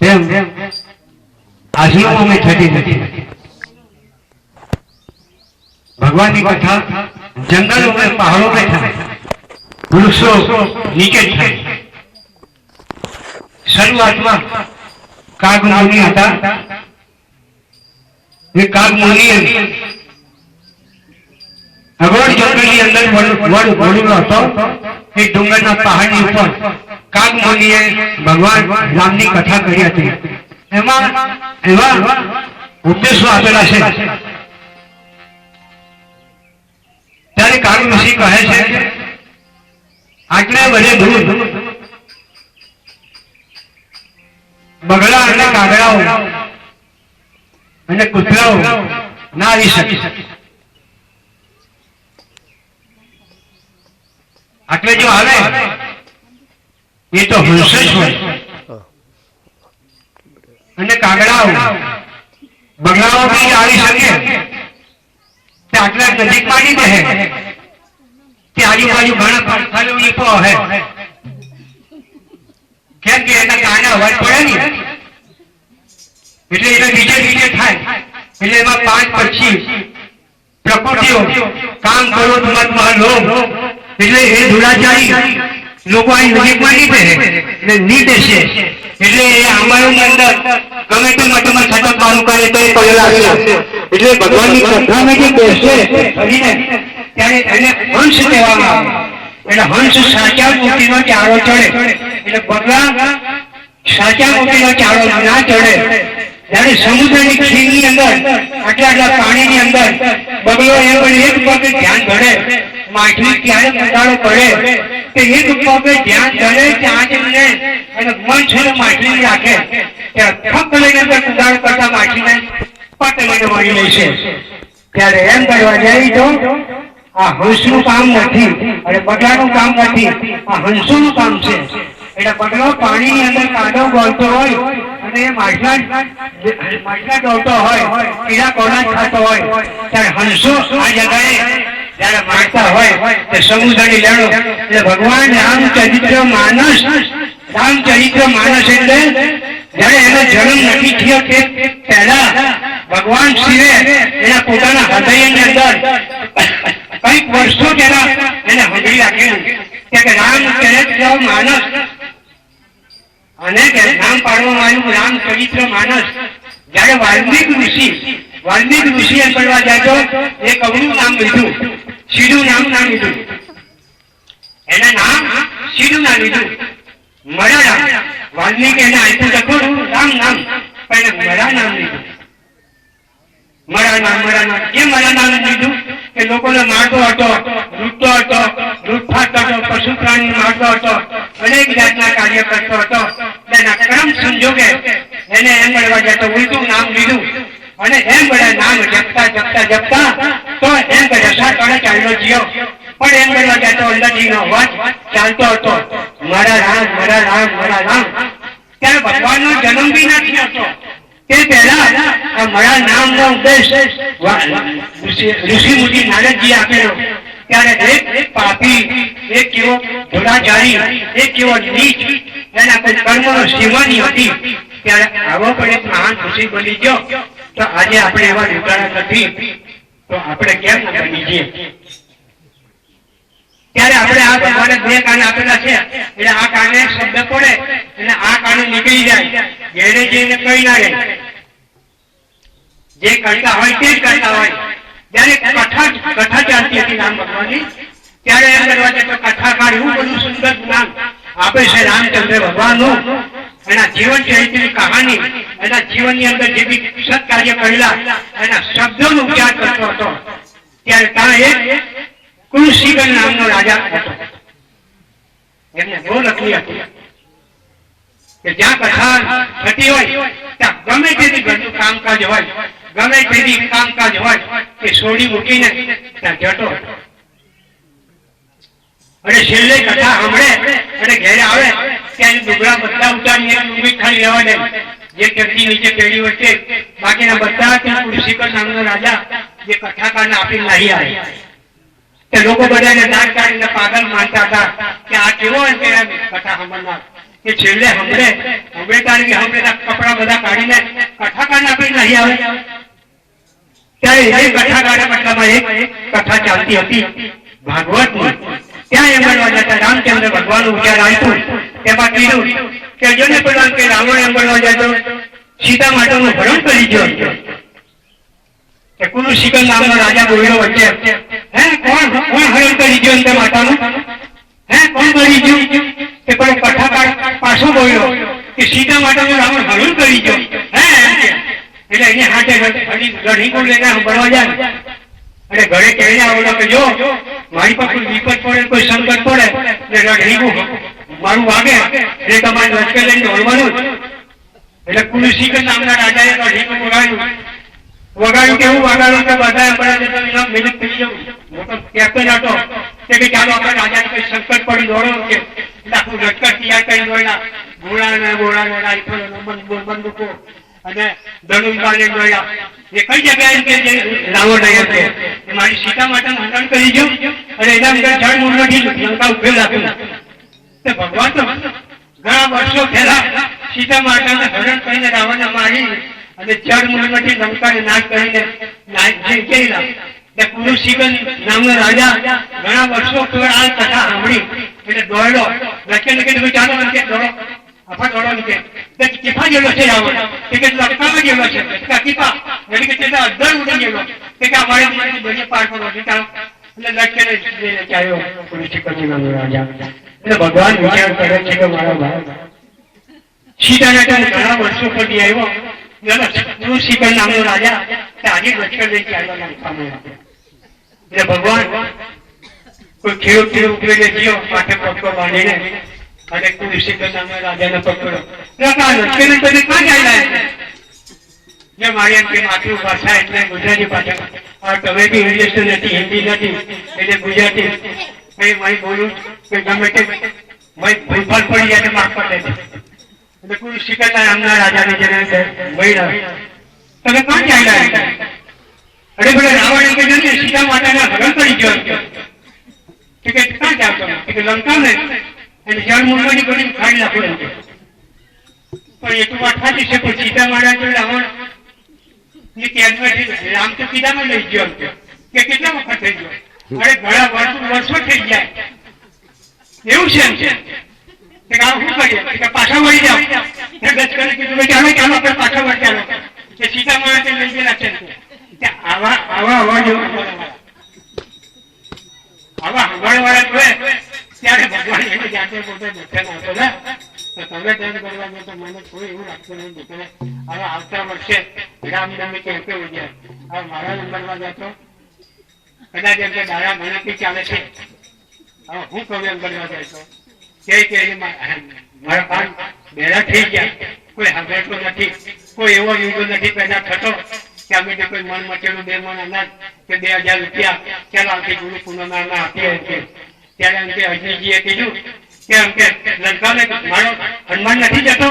તેમ આશ્રમોમાં થતી નથી। भगवान की कथा जंगलों में पहाड़ों में था, वृक्षों नीचे था। शुरुआत में काग मुनि था। ये काग मुनि अगोड़ जंगल के अंदर वड़ वड़ूलो હતો। એ ડુંગરના પહાડની ઉપર કાગ મુનિએ ભગવાન રામની કથા કરી હતી। એમાં એવા ઉપદેશો આપેલા છે। ત્યારે કાગ ઋષિ કહે છે આટલે બધે દૂર બગલા અને કાગડાઓ અને કૂતરાઓ ના આવી શકે। આટલે જો આવે એ તો હંસ જ હોય અને કાગડાઓ બગલાઓ બી આવી શકે। આટલા નજીક પાડી દે કે આજુબાજુ ઘણા પડખાલો ઈપો હે, કેમ કે એના કાને અવાજ પડે ને એટલે એને બીજે બીજે થાય। એટલે એમાં પાંચ પછી પ્રકૃતિઓ કામ કરો મત લોભ એટલે એ દુરાચારી લોકો અહીં નજીક માંડી દે એટલે ની દેશે એટલે એ આંબાઓની અંદર ગમે તે મતમાં ખતમવાનું કરે તો એ પડેલા છે। એટલે ભગવાનની કથામાં જે બેસે ત્યારે એને હંસ કહેવામાં આવે। એટલે હંસ સાચા મૂર્તિનો ચારો ચડે એટલે બગલા સાચા મૂર્તિનો ચારો ના ચડે। ત્યારે સમુદ્રની ખીણની અંદર આટલા પાણીની અંદર બગલો એ પણ એક પગે ધ્યાન ધરે, માછલી ત્યારે કંટાળો પડે કે એક પગે ધ્યાન ધરે ત્યાં જ મને અને મન છે માછલી રાખે ત્યારે ફક્ત લઈને કંટાળો કરતા માછલીને પટ લઈને મળી લે છે। ત્યારે એમ કરવા જાય તો આ હંસનું કામ નથી અને બગલાનું કામ નથી, આ હંસોનું કામ છે। એટલે બગલો પાણીની અંદર કાદવ ગળતો હોય અને માછલા દોડતો હોય, કીડા કોણા ખાતો હોય ત્યારે હંસો આ જગાએ જયારે મારતા હોય તે સમુદ્રની લહેરો એટલે ભગવાન રામચરિત્ર માનસ એટલે જયારે એનો જન્મ નથી થયો તે પહેલા ભગવાન શિવે એના પોતાના હૃદયની અંદર કઈક વર્ષો તેના એને હંજરી રાખેલું કે રામચરિત્ર માનસ અને નામ પાડવામાં આવ્યું રામચરિત્ર માનસ। જયારે વાલ્મીક ઋષિ એમ કરવા જાય તો એ કવનું નામ લીધું, સીધું નામ ના લીધું, એના નામ સીધું ના લીધું, મરા નામ। વાલ્મીક એને આપ્યું લખોડું રામ નામ પણ એને મરા નામ લીધું। મરા નામ એ મરા નામ લીધું કે લોકોને મારતો હતો, લૂંટતો હતો, લૂંટફાટ કરતો, પશુ પ્રાણી મારતો હતો, અનેક જાતના કાર્ય કરતો હતો। તેના ક્રમ સંજોગે એને એમ મળવા જતો ઉલટું નામ લીધું અને એમ બધા નામ જપતા તો એમ રસા કાળે ચાલ્યો ગયો પણ એમ મળવા જતો અંદરજીનો અવાજ ચાલતો હતો મારા રામ। ત્યારે ભગવાનનો જન્મ બી નથી હતો તે પહેલા આ મારા નામનો ઉપદેશ ઋષિ મુનિ નારદજી આપેલો। ત્યારે એક પાપી, એક કેવો ધોળાચારી, એક કેવો નીચ એના કોઈ કર્મનો સીમાની હતી ત્યારે આવો પણ એક મહાન ઋષિ બની ગયો। તો આજે આપણે એવા ઢોકાળા નથી તો આપણે કેમ ન બની જઈએ? ત્યારે આપણે આ ભગવાને બે કાન આપેલા છે એટલે આ કાને શબ્દ પડે એટલે આ કાને નીકળી જાય, ઘેરે જઈને કઈ ના રહે, જે કરતા હોય તે જ કરતા હોય। જયારે કથા ચાલતી હતી રામ ભગવાનની ત્યારે એમ કરવા જતો કથાકાર એવું બધું સુંદર નામ આપે છે રામચંદ્ર ભગવાનનું, એના જીવન ચરિત્રની કહાની, એના જીવનની અંદર જે બી સત્કાર્ય કરેલા એના શબ્દોનો ઉચ્ચાર કરતો હતો। ત્યારે ત્યાં એક કુરુશીકર નામનો રાજા હતો, એમને બહુ લખી હતી કે જ્યાં કથા થતી હોય ત્યાં ગમે તેની ઘરનું કામકાજ હોય, ગમે તેની કામકાજ હોય એ છોડી મૂકીને ત્યાં જતો અને છેલ્લે કથા સાંભળે અને ઘેરે આવે ત્યારે ડુગરા બધા ઉતારીને ડુંગળી ખાલી રહેવા દે, જે કેડી નીચે કેડી હોય તે બાકીના બધા કુરુશીકર નામનો રાજા જે કથાકારને આપી નહીં આવે તે લોકો બધાને દાંત કાઢીને પાગલ માનતા હતા કે આ કેવો કથા સાંભળનાર કે છેલ્લે હમણે તારી કપડા બધા કાઢીને કથાકાર આપી નહીં આવે ત્યારે એ કથાકાર મતલબમાં એક કથા ચાલતી હતી ભાગવતની. ત્યાં એમ બોલવા જતા રામચંદ્ર ભગવાનનું વિચાર આવ્યું. તેમાં કીધું કે જોને પેલા કે રાવણ એમ બોલવા જતો સીતા માતાનું હરણ કરી ગયો કે કુરુશીકર નામનો રાજા બોલ્યો વચ્ચે કોણ હરણ કરી ગયો તે માતાનું કોણ કરી ગયું કે કોઈ કથાકાર પાછો બોલ્યો કે સીતા માતાનું રાવણ હરણ કરી ગયો એટલે એને હાથે ગઢી લઈને ભરવા જાય અને ઘરે કહીને આવેલો કે જો મારી પર કોઈ વિપત પડે કોઈ સંકટ પડે એટલે રઢીકું મારું વાગે એટલે તમારે લશ્કર લઈને દોડવાનું. એટલે કુરુશીકર નામના રાજાએ રઢીકું વગાડ્યું કેવું વગાડ્યું કે બધા મહેનત થઈ જવું મોટો કેપ્ટન હતો કે ચાલો આપણે રાજાને કઈ સંકટ પડી દોડો કે આખું લશ્કર તૈયાર કરી દોડ્યા ઘોડા બંદૂકો અને ધનુષબાણે જોયા એ કઈ જગ્યાએ કે રાવણ રહ્યા છે મારી સીતા માટે હરણ કરી ગયું અને એના અંદર જળ મૂળ નથી લંકા ઉભેલ આપ્યું. ભગવાન તો ઘણા વર્ષો પહેલા સીતા માતાને હરણ કરીને રાવણને મારી અને જળ મૂળ નથી લંકાને નાશ કરીને ગયેલા. કુરુશીકર નામનો રાજા ઘણા વર્ષો આ કથા સાંભળી એટલે દોડ્યો લખેલું કીધું ચાલો અંતે દોડો આપા દોડો નીચે કીફા જેલો છે રાવણ કે લંકામાં જેલો છે કીફા એટલે કે તે અડધર ઉડી ગયેલો કે અમારે દરિયા પાર કરવો છે ચાલો એટલે લખેલું ચાલ્યો કુરુશીકર નામનો રાજા. એટલે ભગવાન વિચાર કરે છે કે મારા ભાઈ સીતાને ઘણા વર્ષો પછી આવ્યો કુરુશીકર નામનો રાજા આજે લશ્કર લઈને આવ્યો લંકામાં. એટલે ભગવાન કોઈ ખેડૂત ઉઠીને જીઓ માથે પગલો બાંધીને અને કુરુશીકર નામના રાજાને પકડો લશ્કર તમે ક્યાં જાય જે મારી એમ કે માતૃભાષા એટલે ગુજરાતી ભાષા તમે બી ઇંગ્લિશ નથી હિન્દી નથી એટલે ગુજરાતી કઈ મારી બોલું કે ગમે તે ભૂલભાલ પડી જાય માફ કરી દે. એટલે કુરુશીકર નામના રાજાને જેને મળ્યા તમે ક્યાં જાય અરે બોલે રાવણ કે જોઈએ સીતા માતાના હરણ કરી ગયો કે ક્યાં જાવ તમે કે લંકા ને અને જળ મૂળવાની બધી ખાડી નાખો એમ પણ એ તો વાત સાચી છે પણ સીતા માતા તો રાવણ ની કેદમાંથી રામ તો સીતામાં લઈ ગયો કે કેટલા વખત થઈ ગયો અરે ઘણા વર્ષો થઈ જાય એવું છે એમ છે કે આમ શું કરીએ કે પાછા વળી જાવ લશ્કરે કીધું ચાલો ચાલો આપણે પાછા વળી ચાલો કે સીતા માતા લઈ ગયેલા છે આવા હંભાળવાળા જોયે ત્યારે ભગવાન એને જાતે પોતે દર્શન આપેલા તો તમે તેમ કરવા જો તો મને કોઈ એવું લાગતું નહીં દીકરે હવે આવતા વર્ષે રામનવમી કે કેવું જાય હવે મારા નંબરમાં જતો કદાચ એમ કે દાડા ગણતરી ચાલે છે હવે હું કહું એમ કરવા જાય તો કે મારા કાન બેડા થઈ ગયા કોઈ સાંભળતો નથી કોઈ એવો યુગ નથી પેદા થતો કે અમે કોઈ મન મચેલું 2 મણ અનાજ કે 2000 રૂપિયા ચાલો આથી ગુરુ પૂનમ આપીએ છીએ ત્યારે એમ કે અજયજીએ કીધું કે એમ કે લંકાને મારો હનુમાન નથી જતો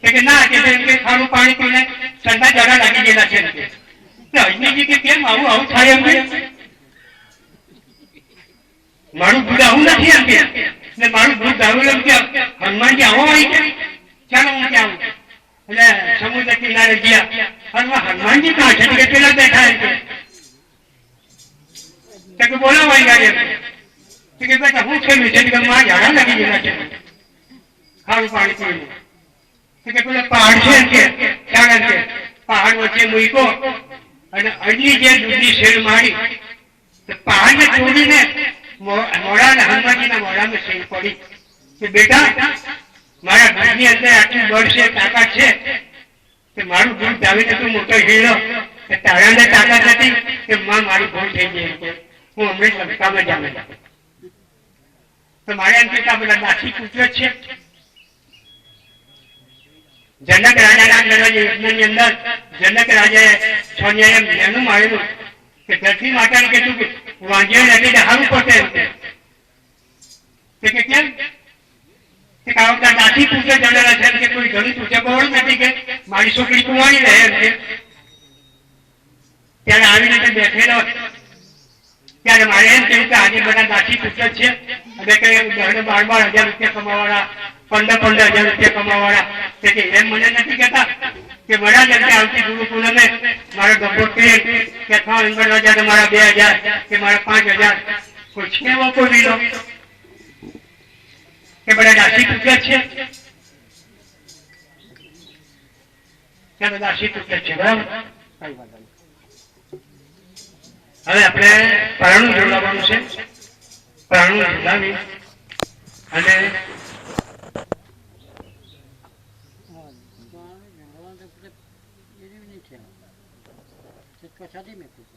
કે ના કે એમ કે ખારું પાણી પીને ઠંડા જરા લાગી ગયેલા છે કે અજયજી કે કેમ આવું થાય એમ કે મારું દૂધ આવું નથી એમ કે ને મારું દૂધ આવું એમ કે હનુમાનજી આવો હોય કે ચાલો હું કે આવું એટલે સમુદ્ર કિનારે ગયા હનુમાનજી ક્યાં છે કે પેલા બેઠા કે બોલાવાઈ ગાડી કે બેટા હું થયેલું છે કે મારા ઝાડા લાગી ગયેલા છે ખારું પાણી પીવું કે પેલા પહાડ છે કે ત્યાં છે પહાડ વચ્ચે મૂકો અને અડલી જે દૂધની શેર મારી પહાડને તોડીને મોડા હનુમાનજીના મોડામાં શેર પડી કે બેટા મારા ઘરની અંદર આટલું બળ છે તાકાત છે કે મારું દૂધ દાવીને તું મોટો હીરો કે તારાને તાકાત નથી કે મારી ભૂલ થઈ ગઈ કે હું હમણાં લંકામાં જામે તો મારે એમ કે બધા દાસી પુત્ર છે જનક રાજાના યજ્ઞની અંદર જનક રાજાએ સોનિયાએ મેનું મારેલું કે ધરતી માતાને કીધું કે વાંજ્યા નથી હારું પડશે કે કેમ કે આવતા દાસી પુત્ર જણાલા છે કે કોઈ ઘણી પૂછે બળ નથી કે મારી છોકરી કુંવારી રહે એમ કે ત્યારે આવીને બેઠેલો ત્યારે મારે એમ કહ્યું કે આજે બધા દાસી પુત્ર છે અને કઈ 12,000 રૂપિયા કમાવાળા ₹15,000 કમાવાવાળા કે એમ મને નથી કહેતા કે વડા જેમ કે આવતી ગુરુ પૂનમે મારો ગબ્બો કે અથવા અંગણવાજા તો મારા 2,000 કે મારા 5,000 કોઈ છે એવો કોઈ વીરો કે બધા દાસી તૂટે છે કે બધા દાસી તૂટે છે બરાબર. હવે આપણે પ્રાણું જોડાવાનું છે. પ્રાણું જોડાવી અને शादी में कुछ